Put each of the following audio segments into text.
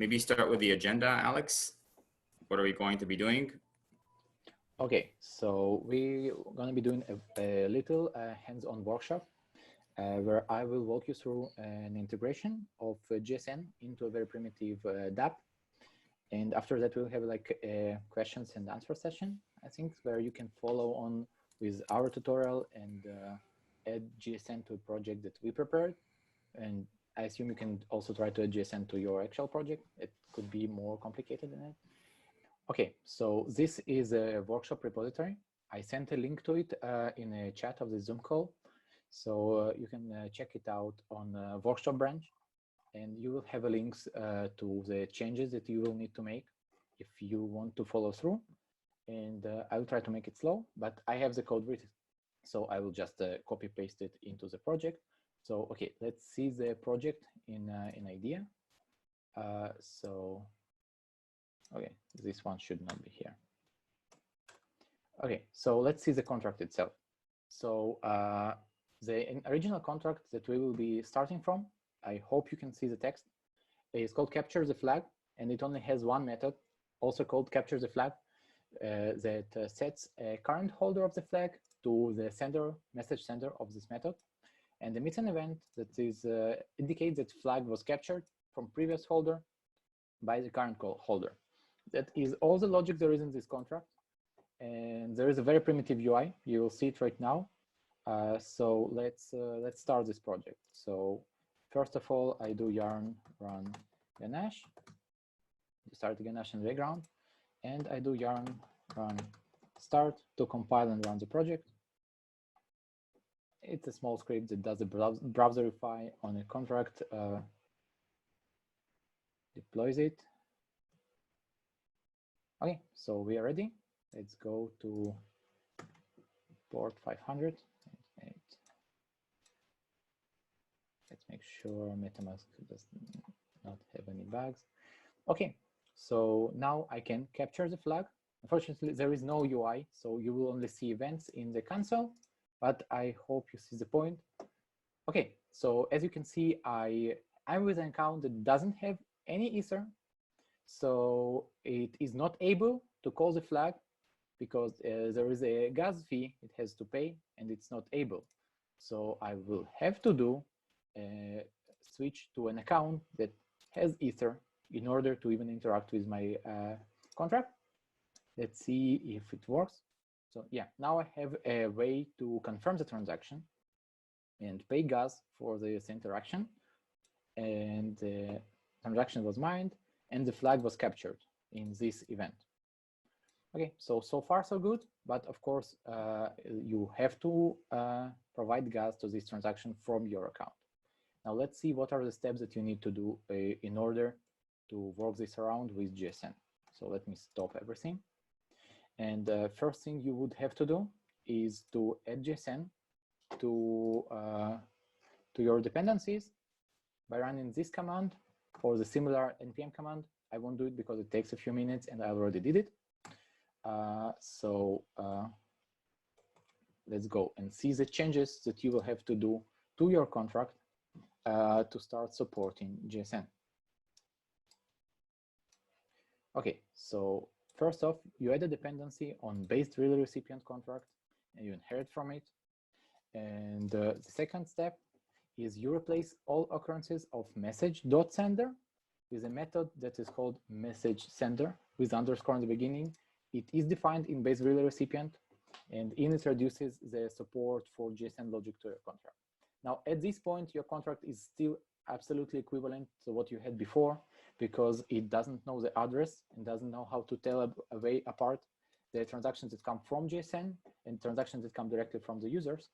maybe start with the agenda, Alex. What are we going to be doing? Okay, so we're going to be doing a little hands-on workshop where I will walk you through an integration of GSN into a very primitive dapp. And after that, we'll have like a questions and answer session, I think, where you can follow on with our tutorial and add GSN to a project that we prepared. And I assume you can also try to add GSN to your actual project. It could be more complicated than that. Okay, so this is a workshop repository. I sent a link to it in a chat of the Zoom call. So you can check it out on workshop branch, and you will have links to the changes that you will need to make if you want to follow through. And I will try to make it slow, but I have the code written. So I will just copy paste it into the project. So, okay, let's see the project in idea. Okay, this one should not be here. Okay, so let's see the contract itself. So the original contract that we will be starting from, I hope you can see the text, is called capture the flag, and it only has one method, also called capture the flag, that sets a current holder of the flag to the sender, message sender of this method, and emits an event that is indicates that flag was captured from previous holder by the current holder. That is all the logic there is in this contract, and there is a very primitive UI. You will see it right now. So let's start this project. So first of all, I do yarn run ganache to start the ganache in the background, and I do yarn run start to compile and run the project. It's a small script that does a browserify on a contract, deploys it. Okay, so we are ready. Let's go to port 500. Let's make sure MetaMask does not have any bugs. Okay, so now I can capture the flag. Unfortunately, there is no UI, so you will only see events in the console, but I hope you see the point. Okay, so as you can see, I'm with an account that doesn't have any Ether, so it is not able to call the flag because there is a gas fee it has to pay, and it's not able. So I will have to do switch to an account that has Ether in order to even interact with my contract. Let's see if it works. So yeah, now I have a way to confirm the transaction and pay gas for this interaction. And the transaction was mined and the flag was captured in this event. Okay, so far so good, but of course you have to provide gas to this transaction from your account. Now let's see what are the steps that you need to do in order to work this around with GSN. So let me stop everything. And first thing you would have to do is to add GSN to your dependencies by running this command or the similar npm command. I won't do it because it takes a few minutes and I already did it. Let's go and see the changes that you will have to do to your contract to start supporting GSN. Okay, so first off, you add a dependency on based relay recipient contract and you inherit from it. And the second step is you replace all occurrences of message.sender with a method that is called message sender with underscore in the beginning. It is defined in base relay recipient, and it introduces the support for GSN logic to your contract. Now, at this point, your contract is still absolutely equivalent to what you had before because it doesn't know the address and doesn't know how to tell apart the transactions that come from GSN and transactions that come directly from the users.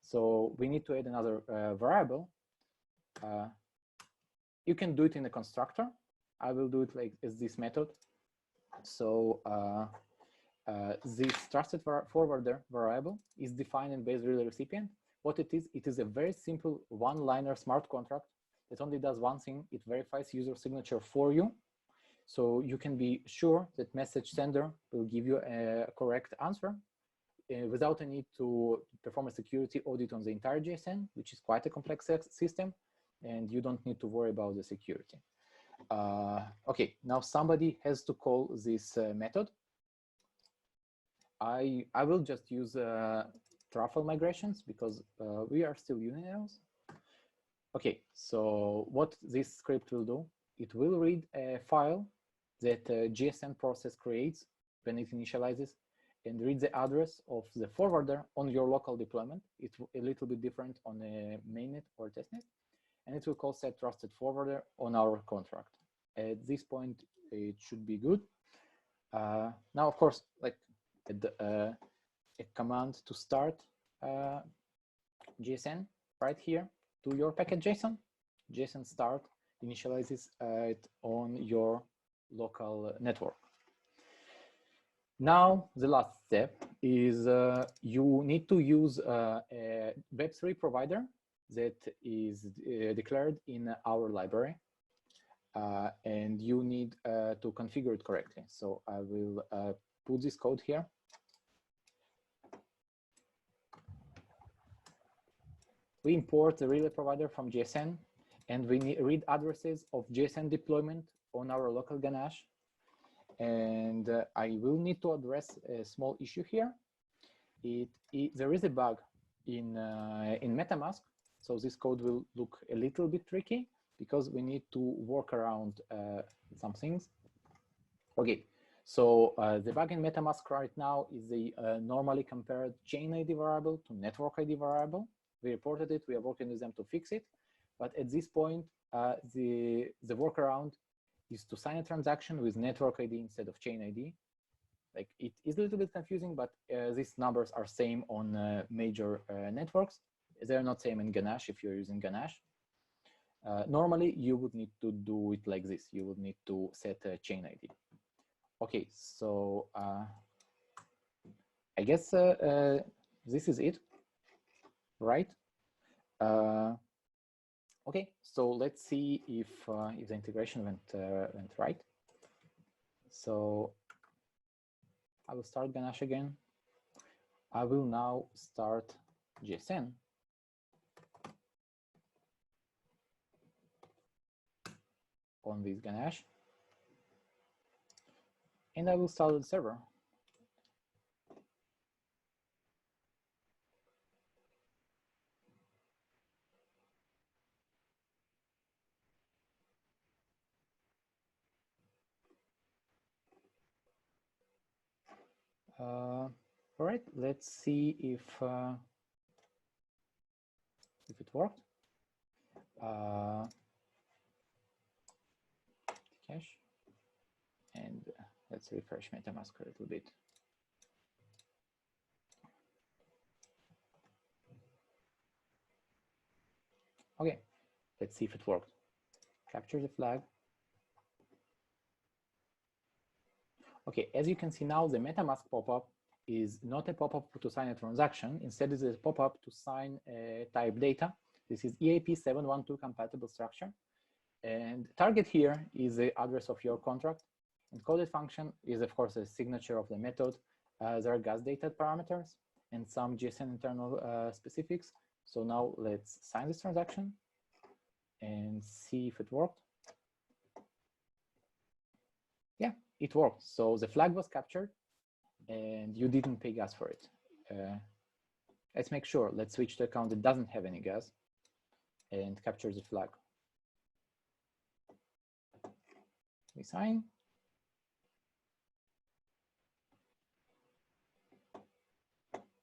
So we need to add another variable. You can do it in a constructor. I will do it like as this method. So this trusted forwarder variable is defined in base relay recipient. What it is a very simple one-liner smart contract that only does one thing. It verifies user signature for you. So you can be sure that message sender will give you a correct answer without a need to perform a security audit on the entire GSN, which is quite a complex system, and you don't need to worry about the security. Okay, now somebody has to call this method. I will just use truffle migrations because we are still using those. Okay, so what this script will do, it will read a file that GSN process creates when it initializes and read the address of the forwarder on your local deployment. It's a little bit different on a mainnet or testnet, and it will call set trusted forwarder on our contract. At this point, it should be good. Now, of course, like a command to start GSN right here to your package.json. JSON start initializes it on your local network. Now, the last step is you need to use a Web3 provider that is declared in our library, and you need to configure it correctly. So I will put this code here. We import the relay provider from GSN, and we read addresses of GSN deployment on our local ganache. And I will need to address a small issue here. There is a bug in MetaMask, so this code will look a little bit tricky because we need to work around some things. Okay, so the bug in MetaMask right now is the normally compared chain ID variable to network ID variable. We reported it, we are working with them to fix it. But at this point, the workaround is to sign a transaction with network ID instead of chain ID. Like, it is a little bit confusing, but these numbers are same on major networks. They're not same in Ganache if you're using Ganache. Normally, you would need to do it like this. You would need to set a chain ID. Okay, so I guess this is it, right? Okay, so let's see if the integration went right. So I will start Ganache again. I will now start GSN. On this Ganache. And I will start the server. All right, let's see if it worked. Cache, and let's refresh MetaMask a little bit. Okay, let's see if it worked. Capture the flag. Okay, as you can see now, the MetaMask pop-up is not a pop-up to sign a transaction. Instead, it is a pop-up to sign type data. This is EAP 712 compatible structure. And target here is the address of your contract. Encoded function is, of course, a signature of the method. There are gas data parameters and some GSN internal specifics. So now let's sign this transaction and see if it worked. Yeah, it worked. So the flag was captured and you didn't pay gas for it. Let's make sure. Let's switch to account that doesn't have any gas and capture the flag. We sign.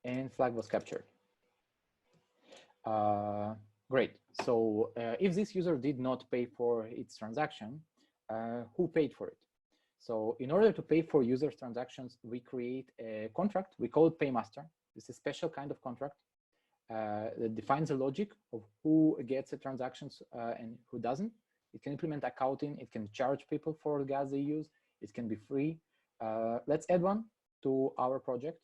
And flag was captured. Great. So if this user did not pay for its transaction, who paid for it? So in order to pay for users' transactions, we create a contract. We call it paymaster. This is a special kind of contract that defines the logic of who gets the transactions and who doesn't. It can implement accounting. It can charge people for the gas they use. It can be free. Let's add one to our project.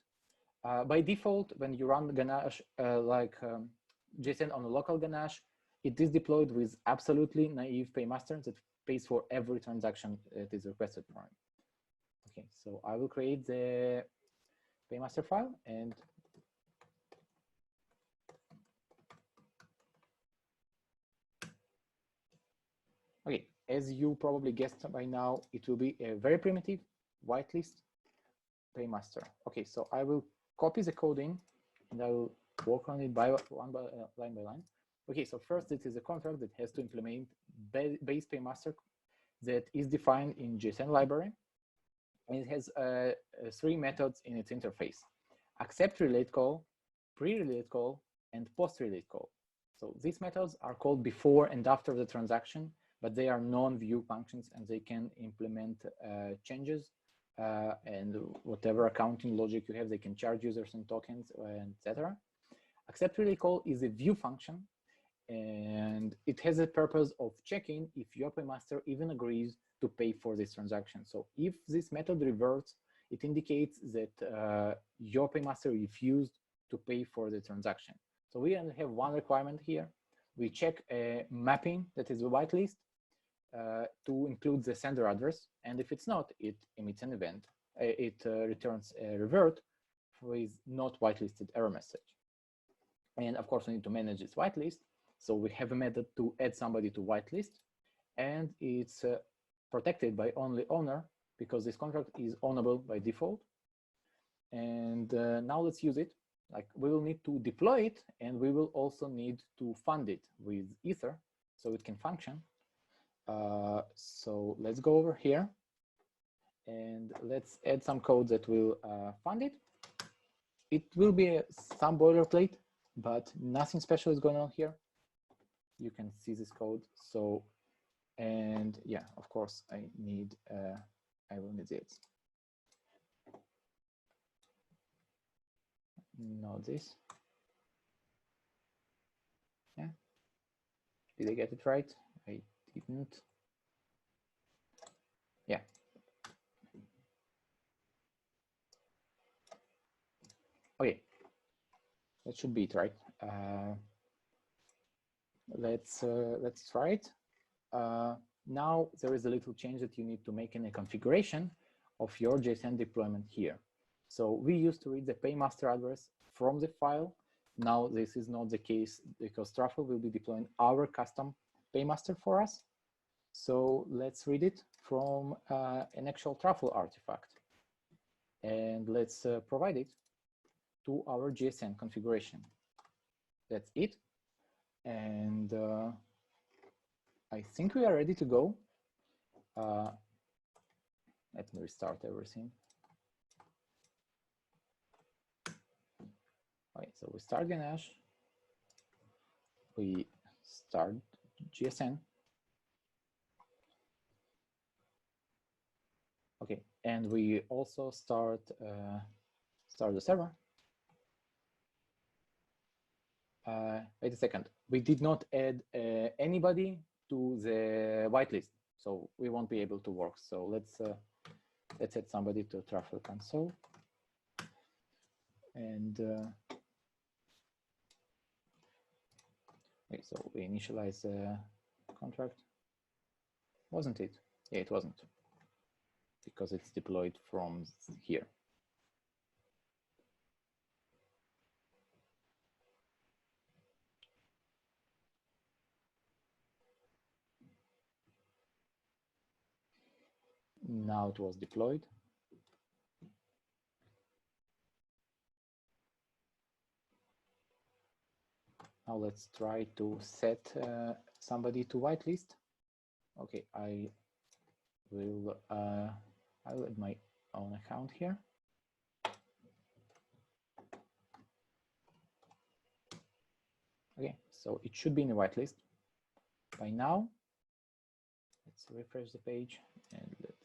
By default, when you run Ganache JSN on a local Ganache, it is deployed with absolutely naive paymaster that pays for every transaction that is requested from him. Okay, so I will create the paymaster file and okay, as you probably guessed by now, it will be a very primitive whitelist paymaster. Okay, so I will copy the code in, and I will work on it line by line. Okay, so first it is a contract that has to implement base paymaster that is defined in GSN library, and it has 3 methods in its interface: accept relate call, pre-relate call, and post-relate call. So these methods are called before and after the transaction, but they are non-view functions, and they can implement changes and whatever accounting logic you have. They can charge users and tokens, etc. Accept relate call is a view function, and it has a purpose of checking if your paymaster even agrees to pay for this transaction. So if this method reverts, it indicates that your paymaster refused to pay for the transaction. So we only have one requirement here. We check a mapping that is a whitelist to include the sender address, and if it's not, it emits an event. It returns a revert with not whitelisted error message. And of course, we need to manage this whitelist. So we have a method to add somebody to whitelist, and it's protected by only owner because this contract is ownable by default. And now let's use it. Like, we will need to deploy it, and we will also need to fund it with Ether so it can function. So let's go over here and let's add some code that will fund it. It will be some boilerplate, but nothing special is going on here. You can see this code. So, and yeah, of course, I will need it. Not this. Yeah. Did I get it right? I didn't. Yeah. Okay. That should be it, right? Let's try it. Now there is a little change that you need to make in the configuration of your GSN deployment here. So we used to read the paymaster address from the file. Now this is not the case because Truffle will be deploying our custom paymaster for us. So let's read it from an actual Truffle artifact, and let's provide it to our GSN configuration. That's it. And I think we are ready to go. Let me restart everything. Okay, so we start Ganesh. We start GSN. Okay, and we also start the server. Wait a second. We did not add anybody to the whitelist, so we won't be able to work. So let's add somebody to Truffle console, and okay, so we initialize the contract. Wasn't it? Yeah, it wasn't, because it's deployed from here. Now it was deployed. Now let's try to set somebody to whitelist. Okay, I will add my own account here. Okay, so it should be in the whitelist by now. Let's refresh the page and let's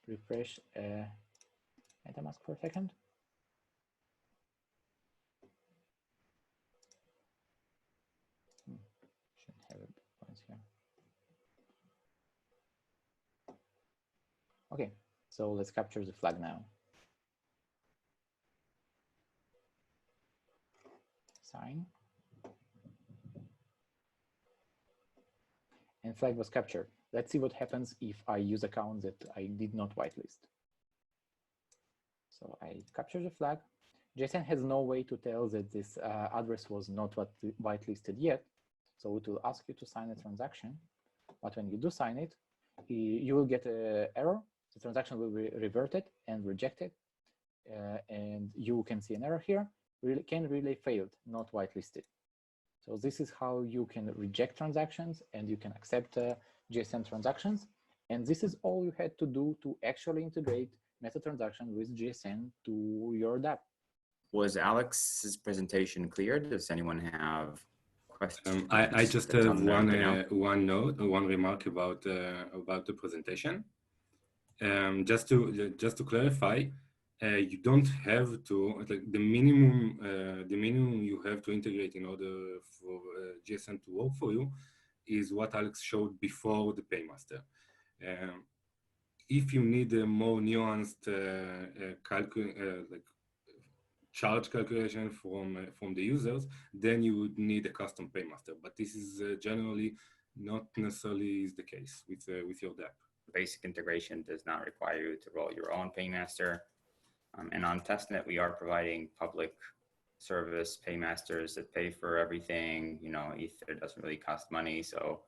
refresh MetaMask for a second. Shouldn't have points here. Okay, so let's capture the flag now. Sign. And flag was captured. Let's see what happens if I use account that I did not whitelist. So I capture the flag. GSN has no way to tell that this address was not whitelisted yet. So it will ask you to sign a transaction. But when you do sign it, you will get an error. The transaction will be reverted and rejected. And you can see an error here, can relay failed, not whitelisted. So this is how you can reject transactions and you can accept GSN transactions. And this is all you had to do to actually integrate meta transaction with GSN to your dapp. Was Alex's presentation clear? Does anyone have questions? I just have one remark about the presentation. Just to clarify, you don't have to, like, the minimum you have to integrate in order for GSN to work for you is what Alex showed before the paymaster. If you need a more nuanced charge calculation from the users, then you would need a custom paymaster. But this is generally not necessarily is the case with your dapp. Basic integration does not require you to roll your own paymaster. And on testnet, we are providing public service paymasters that pay for everything. You know, Ether doesn't really cost money, so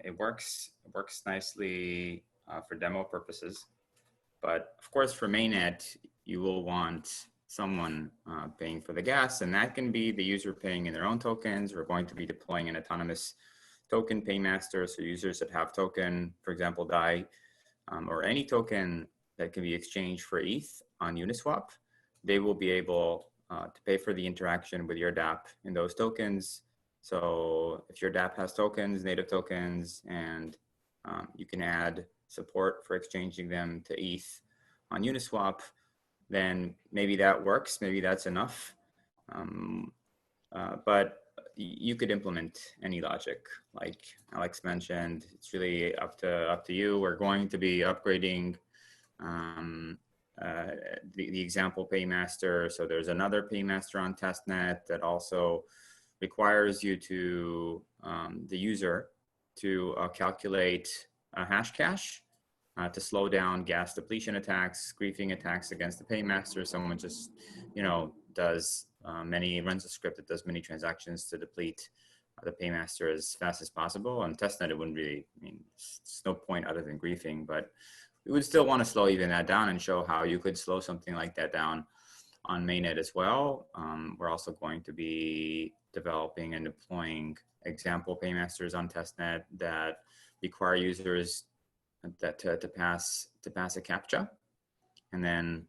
it works nicely for demo purposes. But of course, for mainnet, you will want someone paying for the gas, and that can be the user paying in their own tokens. We're going to be deploying an autonomous token paymaster, so users that have token, for example, DAI, or any token that can be exchanged for ETH on Uniswap, they will be able to pay for the interaction with your dapp in those tokens. So if your dapp has tokens, native tokens, and you can add support for exchanging them to ETH on Uniswap, then maybe that works, maybe that's enough. But you could implement any logic, like Alex mentioned. It's really up to you. We're going to be upgrading the example paymaster. So there's another paymaster on testnet that also requires you to the user to calculate a hash cache to slow down gas depletion attacks, griefing attacks against the paymaster. Someone just, you know, runs a script that does many transactions to deplete the paymaster as fast as possible. On testnet, it wouldn't really, I mean, it's no point other than griefing, but we would still want to slow even that down and show how you could slow something like that down on mainnet as well. We're also going to be developing and deploying example paymasters on testnet that require users that to pass a CAPTCHA, and then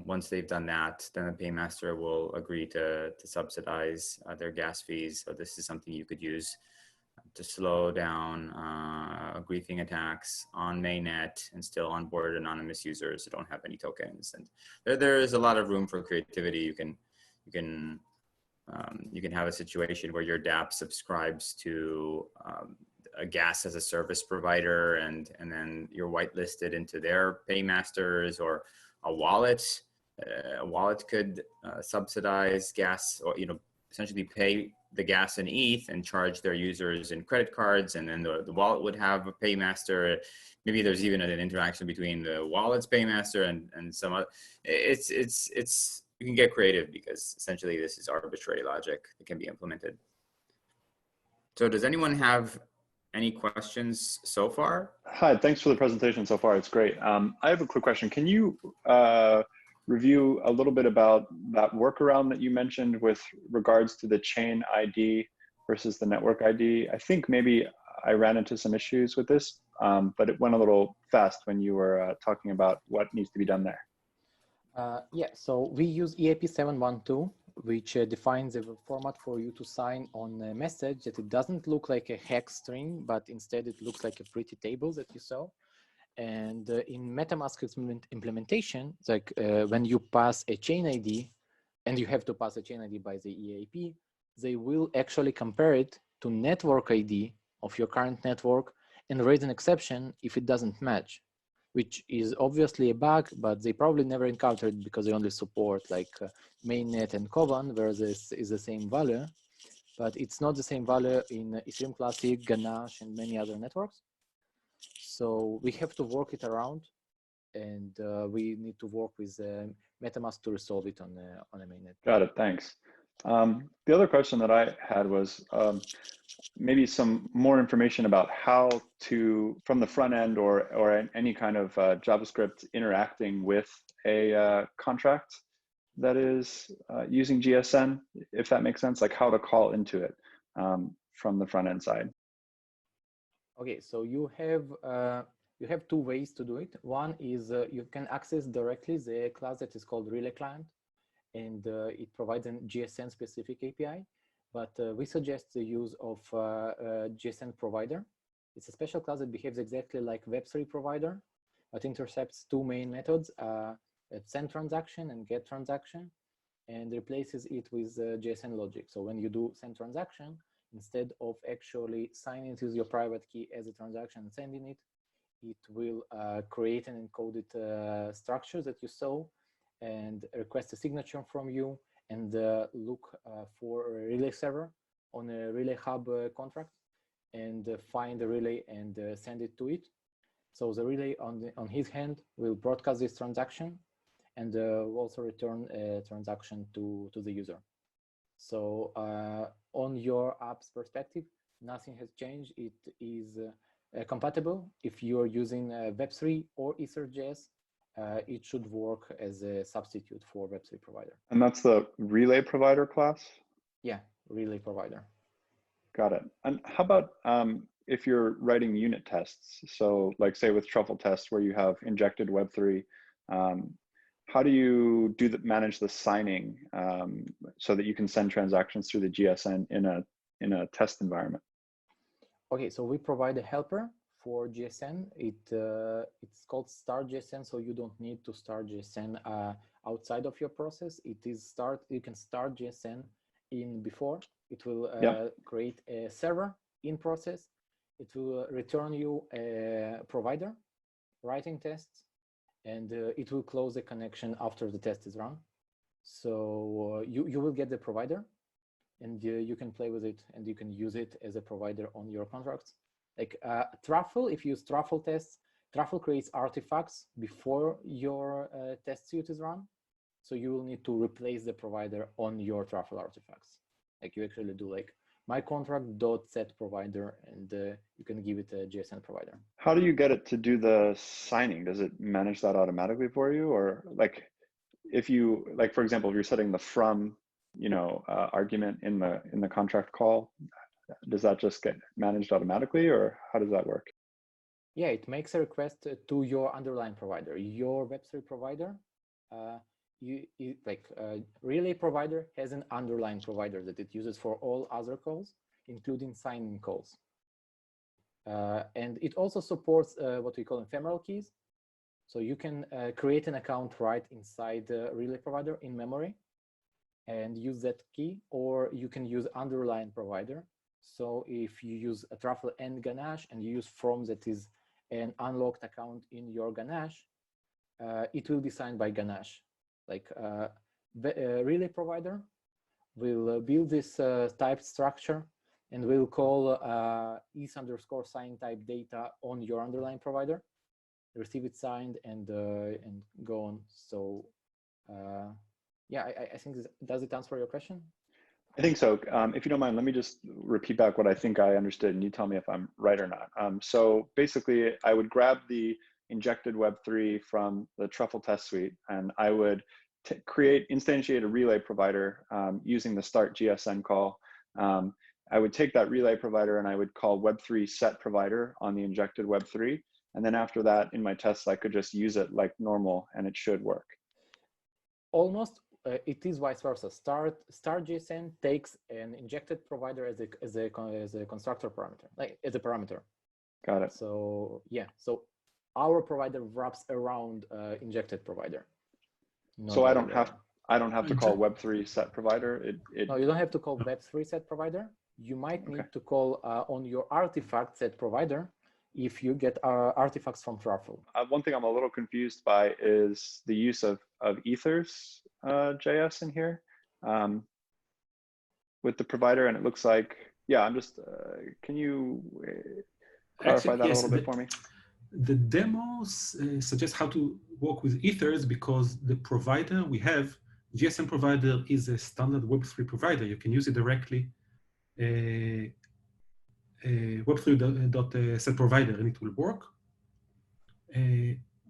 once they've done that, then the paymaster will agree to subsidize their gas fees. So this is something you could use to slow down griefing attacks on mainnet and still onboard anonymous users who don't have any tokens. And there is a lot of room for creativity. You can have a situation where your dapp subscribes to a gas as a service provider, and then you're whitelisted into their paymasters, or a wallet. A wallet could subsidize gas, or, you know, essentially pay the gas in ETH and charge their users in credit cards, and then the wallet would have a paymaster. Maybe there's even an interaction between the wallet's paymaster and some other. It's you can get creative, because essentially this is arbitrary logic that can be implemented. So does anyone have any questions so far? Hi, thanks for the presentation so far. It's great. I have a quick question. Can you review a little bit about that workaround that you mentioned with regards to the chain ID versus the network ID? I think maybe I ran into some issues with this, but it went a little fast when you were talking about what needs to be done there. Yeah, so we use EIP 712, which defines a format for you to sign on a message that it doesn't look like a hex string, but instead it looks like a pretty table that you saw. And in MetaMask implementation, like when you pass a chain ID, and you have to pass a chain ID by the EIP, they will actually compare it to network ID of your current network and raise an exception if it doesn't match, which is obviously a bug, but they probably never encountered it because they only support like mainnet and Koban, where this is the same value, but it's not the same value in Ethereum Classic, Ganache, and many other networks. So we have to work it around, and we need to work with MetaMask to resolve it on a mainnet. Got it, thanks. The other question that I had was maybe some more information about how to, from the front end or any kind of JavaScript interacting with a contract that is using GSN, if that makes sense, like how to call into it from the front end side. Okay, so you have two ways to do it. One is you can access directly the class that is called relay client, and it provides a GSN specific API. But we suggest the use of GSN provider. It's a special class that behaves exactly like Web3 provider, but intercepts two main methods, send transaction and get transaction, and replaces it with GSN logic. So when you do send transaction, instead of actually signing to your private key as a transaction and sending it, it will create an encoded structure that you saw and request a signature from you and look for a relay server on a relay hub contract and find the relay and send it to it. So the relay on his hand will broadcast this transaction and will also return a transaction to the user. So on your app's perspective, nothing has changed. It is compatible. If you are using Web3 or Ether.js, it should work as a substitute for Web3 provider. And that's the relay provider class? Yeah, relay provider. Got it. And how about if you're writing unit tests? So like say with truffle tests where you have injected Web3, how do you manage the signing so that you can send transactions through the GSN in a test environment? Okay, so we provide a helper for GSN. It's called start GSN, so you don't need to start GSN outside of your process. You can start GSN in before. It will create a server in process. It will return you a provider, writing tests, and it will close the connection after the test is run. So you will get the provider, and you can play with it, and you can use it as a provider on your contracts. Like Truffle, if you use Truffle tests, Truffle creates artifacts before your test suite is run. So you will need to replace the provider on your Truffle artifacts. Like you actually do like my contract.set provider, and you can give it a GSN provider. How do you get it to do the signing? Does it manage that automatically for you? Or like if you, like for example, if you're setting the from, argument in the contract call, does that just get managed automatically, or how does that work? Yeah, it makes a request to your underlying provider, your Web3 provider. Relay provider has an underlying provider that it uses for all other calls, including signing calls. And it also supports what we call ephemeral keys. So you can create an account right inside the relay provider in memory and use that key, or you can use underlying provider. So if you use a Truffle and Ganache and you use from that is an unlocked account in your Ganache, it will be signed by Ganache. Like the relay provider will build this type structure and will call is_sign type data on your underlying provider, receive it signed, and go on. So yeah, I think does it answer your question? I think so. If you don't mind, let me just repeat back what I think I understood, and you tell me if I'm right or not. So basically, I would grab the injected Web3 from the Truffle test suite, and I would instantiate a relay provider using the start GSN call. I would take that relay provider and I would call Web3 set provider on the injected Web3. And then after that, in my tests, I could just use it like normal and it should work. Almost. It is vice versa. Start GSN takes an injected provider as a constructor parameter, like as a parameter. Got it. So yeah, so our provider wraps around injected provider. So I don't have to call Web3 set provider. No, you don't have to call Web3 set provider. You might need to call on your artifact set provider if you get artifacts from Truffle. One thing I'm a little confused by is the use of ethers JS in here with the provider, and it looks like, yeah, I'm just, can you clarify that a little bit for me? The demos suggest how to work with ethers because the provider we have GSN provider is a standard Web3 provider. You can use it directly, Web3.set provider, and it will work.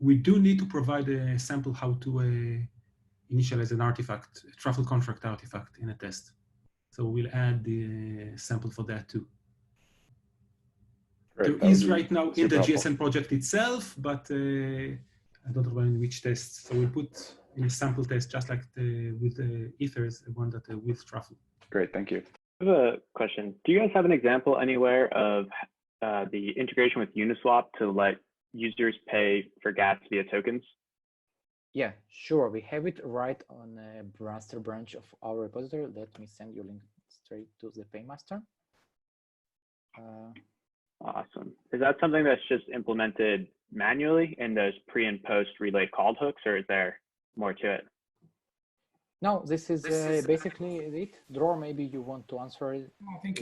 We do need to provide a sample how to initialize an artifact, a truffle contract artifact in a test. So we'll add the sample for that too. Great. There is right now in the helpful. GSN project itself, but I don't know in which test. So we'll put in a sample test, just like with the ethers, the one that with truffle. Great, thank you. I have a question. Do you guys have an example anywhere of the integration with Uniswap to let users pay for gas via tokens? Yeah, sure. We have it right on a master branch of our repository. Let me send you a link straight to the paymaster. Awesome. Is that something that's just implemented manually in those pre and post relay called hooks, or is there more to it? No, this is basically it. Dror, maybe you want to answer it. I think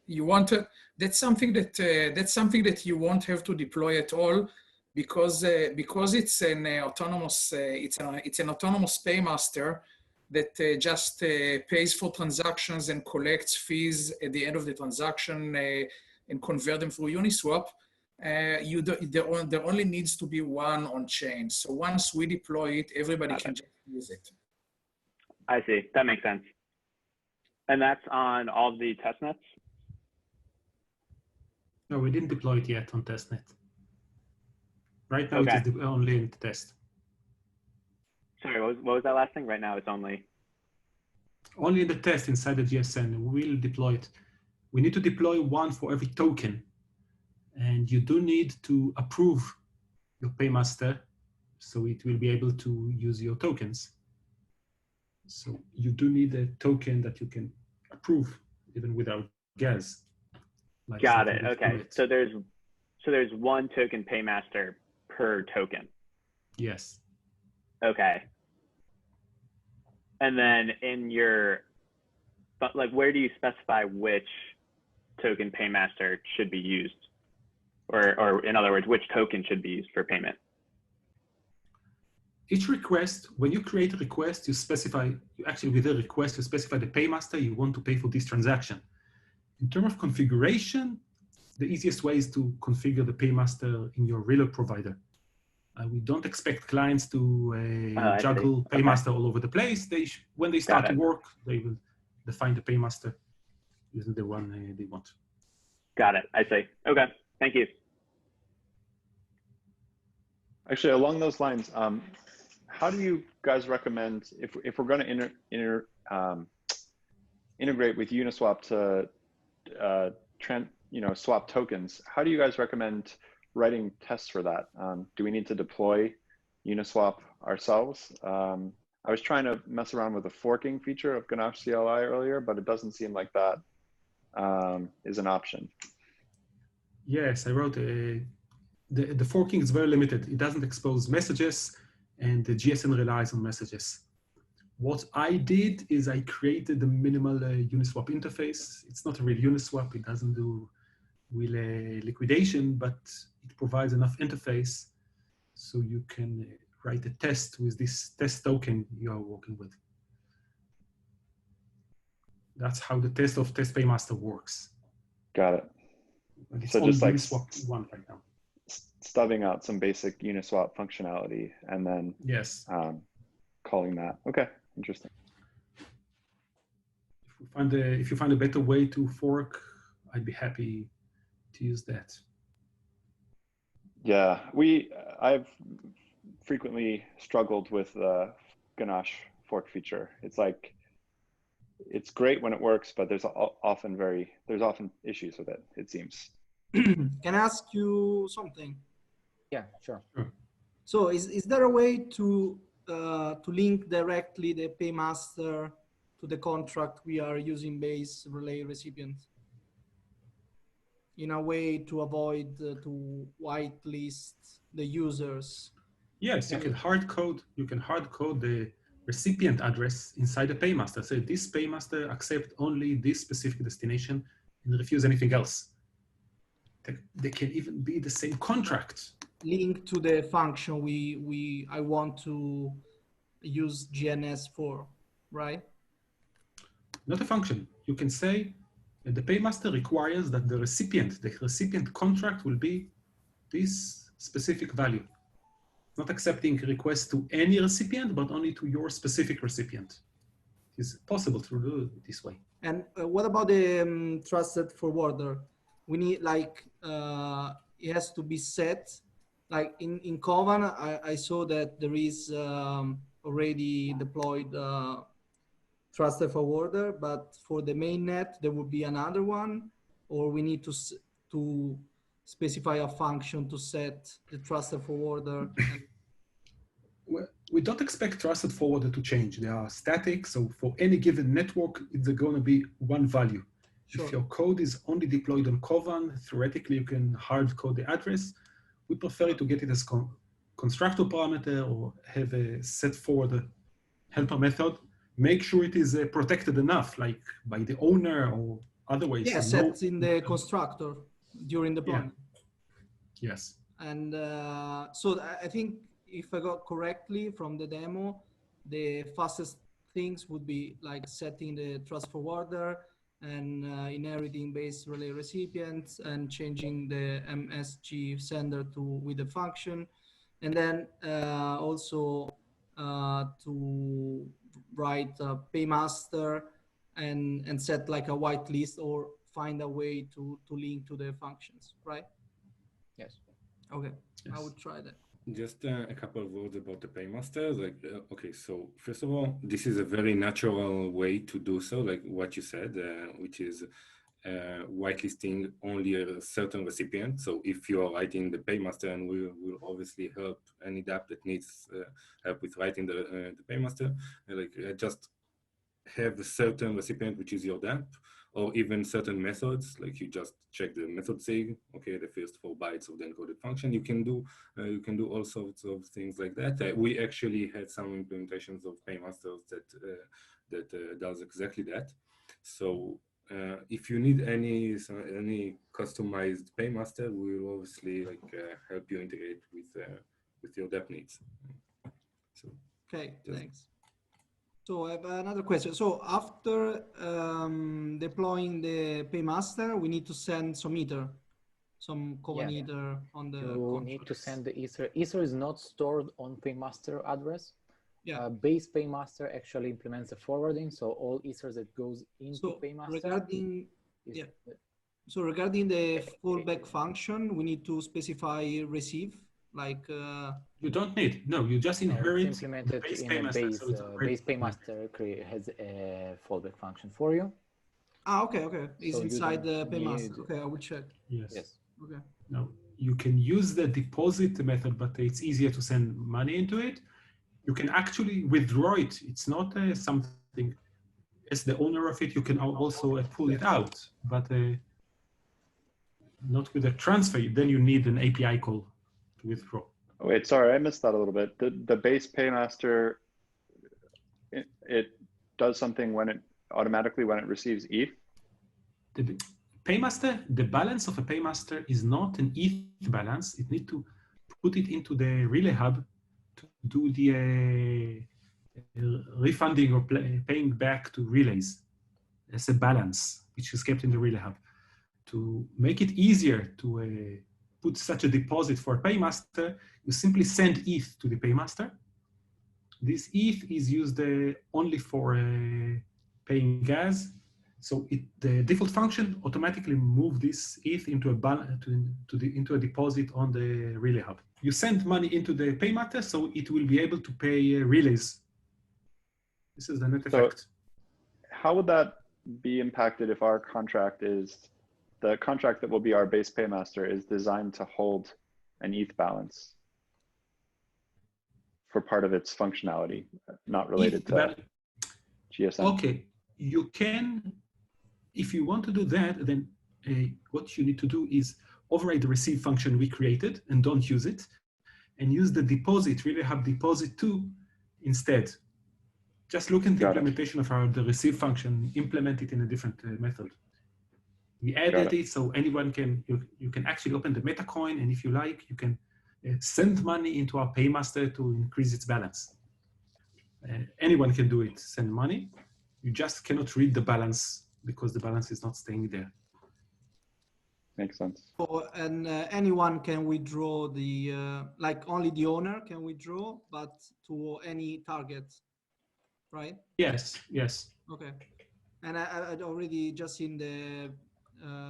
you want to. That's something that you won't have to deploy at all, because it's an autonomous it's an autonomous paymaster that just pays for transactions and collects fees at the end of the transaction and convert them through Uniswap. There only needs to be one on chain. So once we deploy it, everybody can just use it. I see. That makes sense. And that's on all the test nets? No, we didn't deploy it yet on testnet. Right now, Okay. it is only in the test. Sorry, what was that last thing? Right now, it's only Only in the test inside the GSN. We'll deploy it. We need to deploy one for every token. And you do need to approve your paymaster so it will be able to use your tokens. So you do need a token that you can approve even without gas. Like got it. something with Okay. Grit. So there's one token paymaster per token. Yes. Okay. And then but like, where do you specify which token paymaster should be used? Or in other words, which token should be used for payment? Each request, when you create a request, you specify, with a request, you specify the paymaster you want to pay for this transaction. In terms of configuration, the easiest way is to configure the paymaster in your reload provider. We don't expect clients to juggle paymaster all over the place. When they start to work, they will define the paymaster using the one they want. Got it. I see. Okay. Thank you. Actually, along those lines, how do you guys recommend, if we're going to integrate with Uniswap to swap tokens, how do you guys recommend writing tests for that? Do we need to deploy Uniswap ourselves? I was trying to mess around with the forking feature of Ganache CLI earlier, but it doesn't seem like that is an option. Yes, I wrote the forking is very limited. It doesn't expose messages, and the GSN relies on messages. What I did is I created the minimal Uniswap interface. It's not a real Uniswap. It doesn't do real liquidation, but it provides enough interface so you can write a test with this test token you are working with. That's how the test of test paymaster works. Got it. But it's So only just like Uniswap 1 right now. stubbing out some basic Uniswap functionality and then Yes. calling that. Okay, interesting. If you find a better way to fork, I'd be happy to use that. Yeah, I've frequently struggled with the Ganache fork feature. It's like, it's great when it works, but there's often issues with it, it seems. Can I ask you something? Yeah, sure. So is there a way to link directly the paymaster to the contract we are using base relay recipient in a way to avoid to whitelist the users? Yes, you can hard code the recipient address inside the paymaster. Say this paymaster accept only this specific destination and refuse anything else. They can even be the same contract. Link to the function I want use GNS for, right? Not a function. You can say that the paymaster requires that the recipient contract will be this specific value. Not accepting requests to any recipient, but only to your specific recipient. It is possible to do it this way. And what about the trusted forwarder? We need like, it has to be set. Like in Kovan, I saw that there is already deployed trusted forwarder, but for the mainnet, there would be another one, or we need to specify a function to set the trusted forwarder. We don't expect trusted forwarder to change. They are static, so for any given network, it's going to be one value. Sure. If your code is only deployed on Kovan, theoretically you can hard code the address. We prefer to get it as constructor parameter or have a set forward helper method. Make sure it is protected enough, like by the owner or other ways. Yeah, set in the constructor during deployment. Yeah. Yes. And so I think if I got correctly from the demo, the fastest things would be like setting the trust forwarder and inheriting base relay recipients and changing the MSG sender with the function. And then also to write a paymaster and set like a whitelist or find a way to link to the functions, right? Yes. Okay, yes. I would try that. Just a couple of words about the paymaster. Like, okay, so first of all, this is a very natural way to do so, like what you said, which is whitelisting only a certain recipient. So if you are writing the paymaster, and we will obviously help any dapp that needs help with writing the paymaster, just have a certain recipient, which is your dapp, or even certain methods, like you just check the method sig, okay, the first 4 bytes of the encoded function. You can do all sorts of things like that. We actually had some implementations of paymasters that does exactly that. So if you need any customized paymaster, we will obviously help you integrate with your dapp needs. So okay, thanks. So I have another question. So after deploying the paymaster, we need to send some ether, some Kovan ether on the You need to send the ether. Ether is not stored on paymaster address. Yeah. Base paymaster actually implements the forwarding, so all ethers that goes into paymaster. Regarding the fallback function, we need to specify receive. Like you don't need, no, you just inherit it's implemented base in paymaster, a base, so base paymaster has a fallback function for you. Okay. It's so inside the paymaster. Okay, I will check. Yes. Okay. Now you can use the deposit method, but it's easier to send money into it. You can actually withdraw it. It's not something, as the owner of it, you can also pull it out, but not with a transfer. Then you need an API call to withdraw. Wait, sorry, I missed that a little bit. The base paymaster, it does something automatically when it receives ETH? The paymaster, the balance of a paymaster is not an ETH balance. It needs to put it into the relay hub to do the refunding or paying back to relays as a balance, which is kept in the relay hub. To make it easier to put such a deposit for a paymaster, you simply send ETH to the paymaster. This ETH is used only for paying gas. So the default function automatically move this ETH into a deposit on the relay hub. You send money into the paymaster, so it will be able to pay relays. This is the net effect. How would that be impacted if our contract is, the contract that will be our base paymaster is designed to hold an ETH balance for part of its functionality, not related to GSN? Okay, you can, if you want to do that, then what you need to do is override the receive function we created and don't use it, and use the deposit, relay hub deposit 2 instead. Just look at the implementation of the receive function, implement it in a different method. We added it so anyone can, you can actually open the meta coin, and if you like, you can send money into our paymaster to increase its balance. anyone can do it, send money. You just cannot read the balance because the balance is not staying there. Makes sense. So, and anyone can withdraw the, like only the owner can withdraw, but to any target, right? Yes, yes. Okay. And I'd already just seen the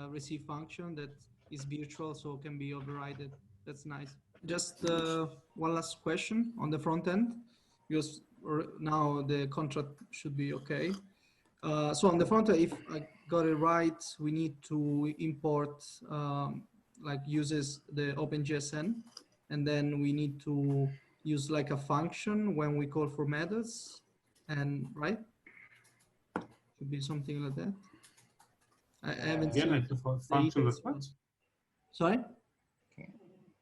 receive function that is virtual, so can be overridden. That's nice. Just one last question on the front end, because now the contract should be okay. So on the front end, if I got it right, we need to import like uses the OpenGSN, and then we need to use like a function when we call for methods, and right? Should be something like that. I haven't Again, seen like the function details, that what? Sorry?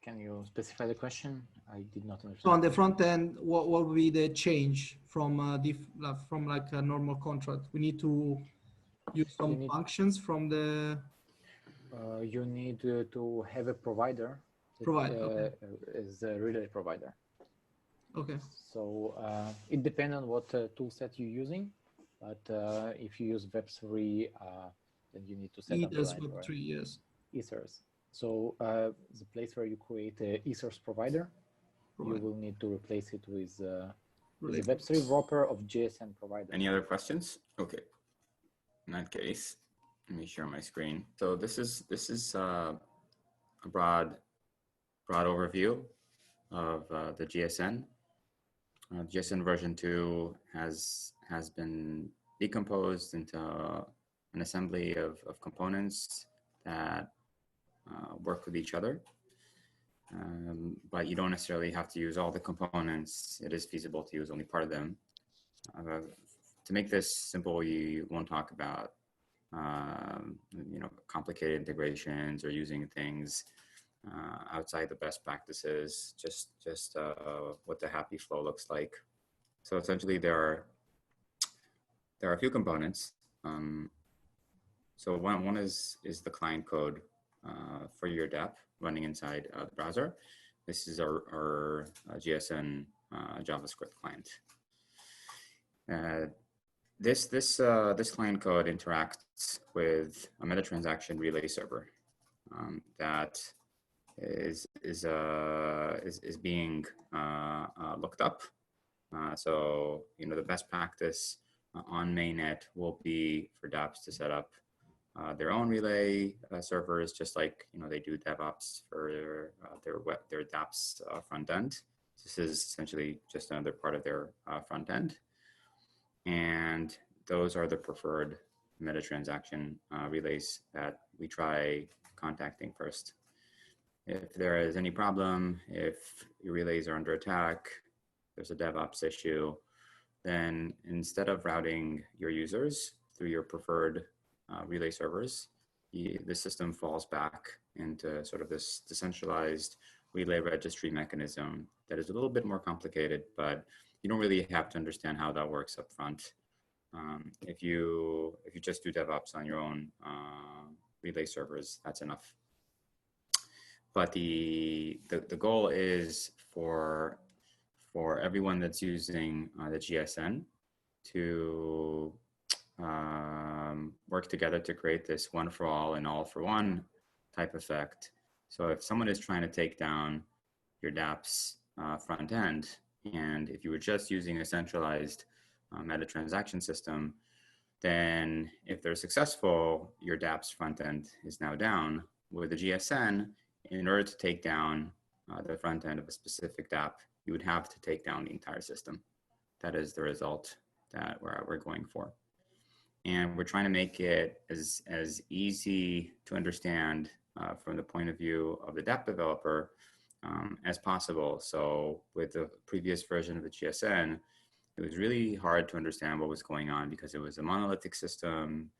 Can you specify the question? I did not understand. So on the front end, what would be the change from like a normal contract? We need to use some functions from the you need to have a provider provider. Okay. Is a relay provider. Okay. So it depends on what tool set you're using, but if you use Web3, then you need to set up Web3, yes. Ethers. So the place where you create a Ethers provider, you will need to replace it with the Web3 wrapper of GSN provider. Any other questions? Okay. In that case, let me share my screen. So this is a broad overview of the GSN. GSN version 2 has been decomposed into an assembly of components that work with each other. But you don't necessarily have to use all the components. It is feasible to use only part of them. To make this simple, you won't talk about complicated integrations or using things outside the best practices. Just what the happy flow looks like. So essentially, there are a few components. So one is the client code for your dapp running inside the browser. This is our GSN JavaScript client. This client code interacts with a meta transaction relay server that is being looked up. So the best practice on mainnet will be for dapps to set up their own relay servers, just like they do DevOps for their dapps front end. This is essentially just another part of their front end, and those are the preferred meta transaction relays that we try contacting first. If there is any problem, if your relays are under attack, there's a DevOps issue, then instead of routing your users through your preferred relay servers, the system falls back into sort of this decentralized relay registry mechanism that is a little bit more complicated, but you don't really have to understand how that works up front. If you just do DevOps on your own relay servers, that's enough. But the goal is for everyone that's using the GSN to work together to create this one for all and all for one type effect. So if someone is trying to take down your dapps front end, and if you were just using a centralized meta transaction system, then if they're successful, your dapps front end is now down. With the GSN, in order to take down the front end of a specific dapp, you would have to take down the entire system. That is the result that we're going for. And we're trying to make it as easy to understand from the point of view of the dapp developer as possible. So with the previous version of the GSN, it was really hard to understand what was going on because it was a monolithic system.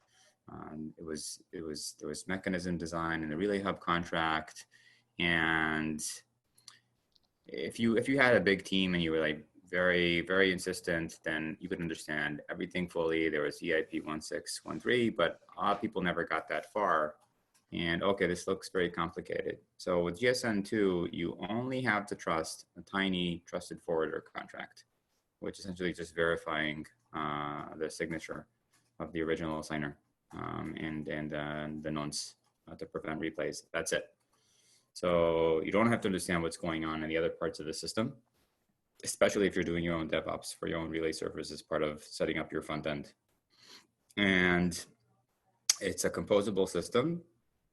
There was mechanism design in the Relay Hub contract, and if you had a big team and you were like very, very insistent, then you could understand everything fully. There was EIP 1613, but a lot of people never got that far. And okay, this looks very complicated. So with GSN 2, you only have to trust a tiny trusted forwarder contract. which essentially just verifying the signature of the original signer and the nonce to prevent replays. That's it. So you don't have to understand what's going on in the other parts of the system, especially if you're doing your own DevOps for your own relay servers as part of setting up your front end. And it's a composable system.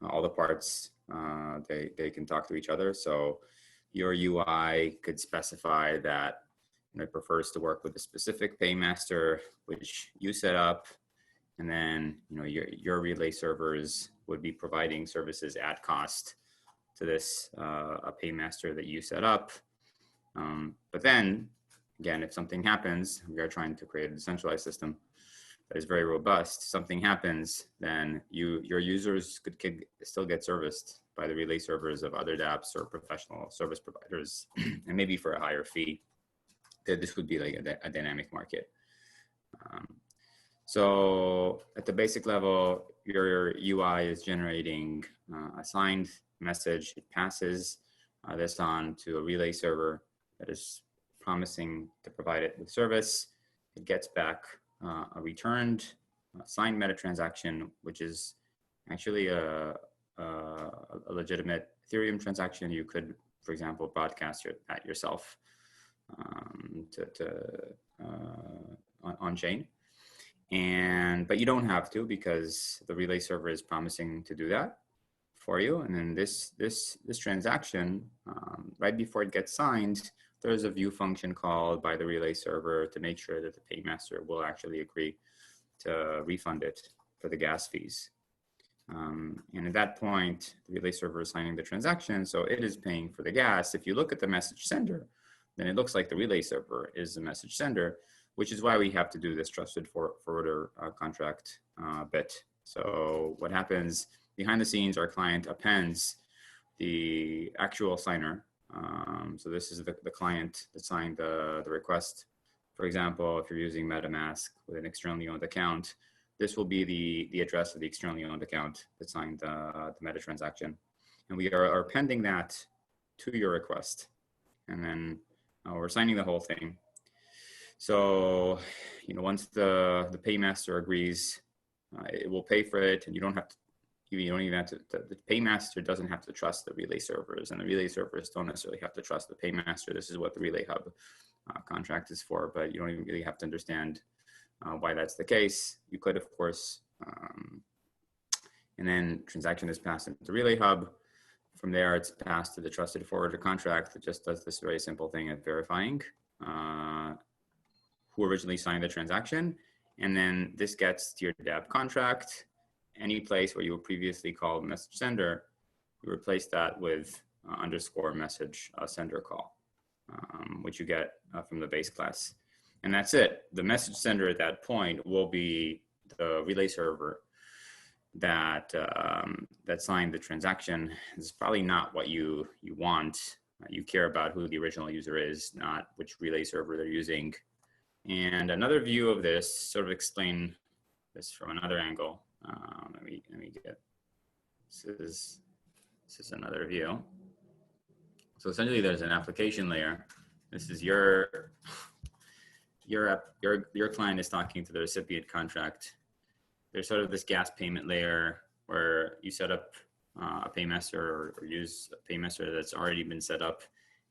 All the parts, they can talk to each other. So your UI could specify that it prefers to work with a specific paymaster, which you set up. And then your relay servers would be providing services at cost to this a paymaster that you set up. But then, again, if something happens, we are trying to create a decentralized system that is very robust. Something happens, then your users could still get serviced by the relay servers of other dapps or professional service providers, and maybe for a higher fee. This would be like a dynamic market. So at the basic level, your UI is generating a signed message. It passes this on to a relay server that is promising to provide it with service. It gets back a returned signed meta transaction, which is actually a legitimate Ethereum transaction. You could, for example, broadcast that yourself on chain. But you don't have to, because the relay server is promising to do that for you. And then this transaction, right before it gets signed, there's a view function called by the relay server to make sure that the paymaster will actually agree to refund it for the gas fees. And at that point, the relay server is signing the transaction, so it is paying for the gas. If you look at the message sender, then it looks like the relay server is the message sender, which is why we have to do this trusted forwarder contract bit. So what happens behind the scenes, our client appends the actual signer. So this is the client that signed the request. For example, if you're using MetaMask with an externally owned account, this will be the address of the externally owned account that signed the meta transaction. And we are appending that to your request. And then we're signing the whole thing. So, once the paymaster agrees, it will pay for it, and you don't even have to, the paymaster doesn't have to trust the relay servers, and the relay servers don't necessarily have to trust the paymaster. This is what the Relay Hub contract is for, but you don't even really have to understand why that's the case. You could, of course, and then transaction is passed into Relay Hub. From there, it's passed to the trusted forwarder contract that just does this very simple thing of verifying who originally signed the transaction. And then this gets to your dapp contract. Any place where you were previously called message sender, you replace that with underscore message sender call, which you get from the base class. And that's it. The message sender at that point will be the relay server that that signed the transaction. It's probably not what you want. You care about who the original user is, not which relay server they're using. And another view of this, sort of explain this from another angle. Let me get, this is another view. So essentially there's an application layer. This is your client is talking to the recipient contract. There's sort of this gas payment layer where you set up a paymaster or use a paymaster that's already been set up.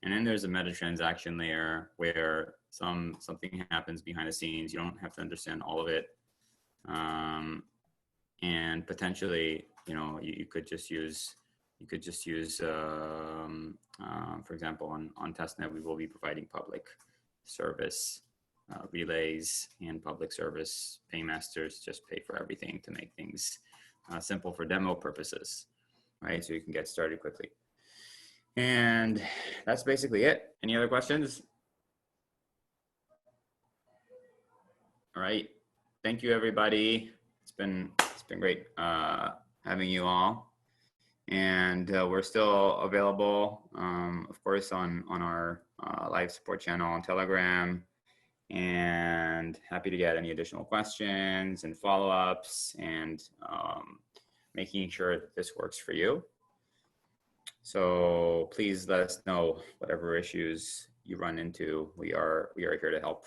And then there's a meta transaction layer where something happens behind the scenes. You don't have to understand all of it. And potentially, you could just use, for example, on testnet, we will be providing public service relays and public service paymasters. Just pay for everything to make things simple for demo purposes, right? So you can get started quickly. And that's basically it. Any other questions? All right. Thank you, everybody. It's been great having you all. And we're still available, of course, on our live support channel on Telegram. And happy to get any additional questions and follow-ups, and making sure that this works for you. So please let us know whatever issues you run into. We are here to help.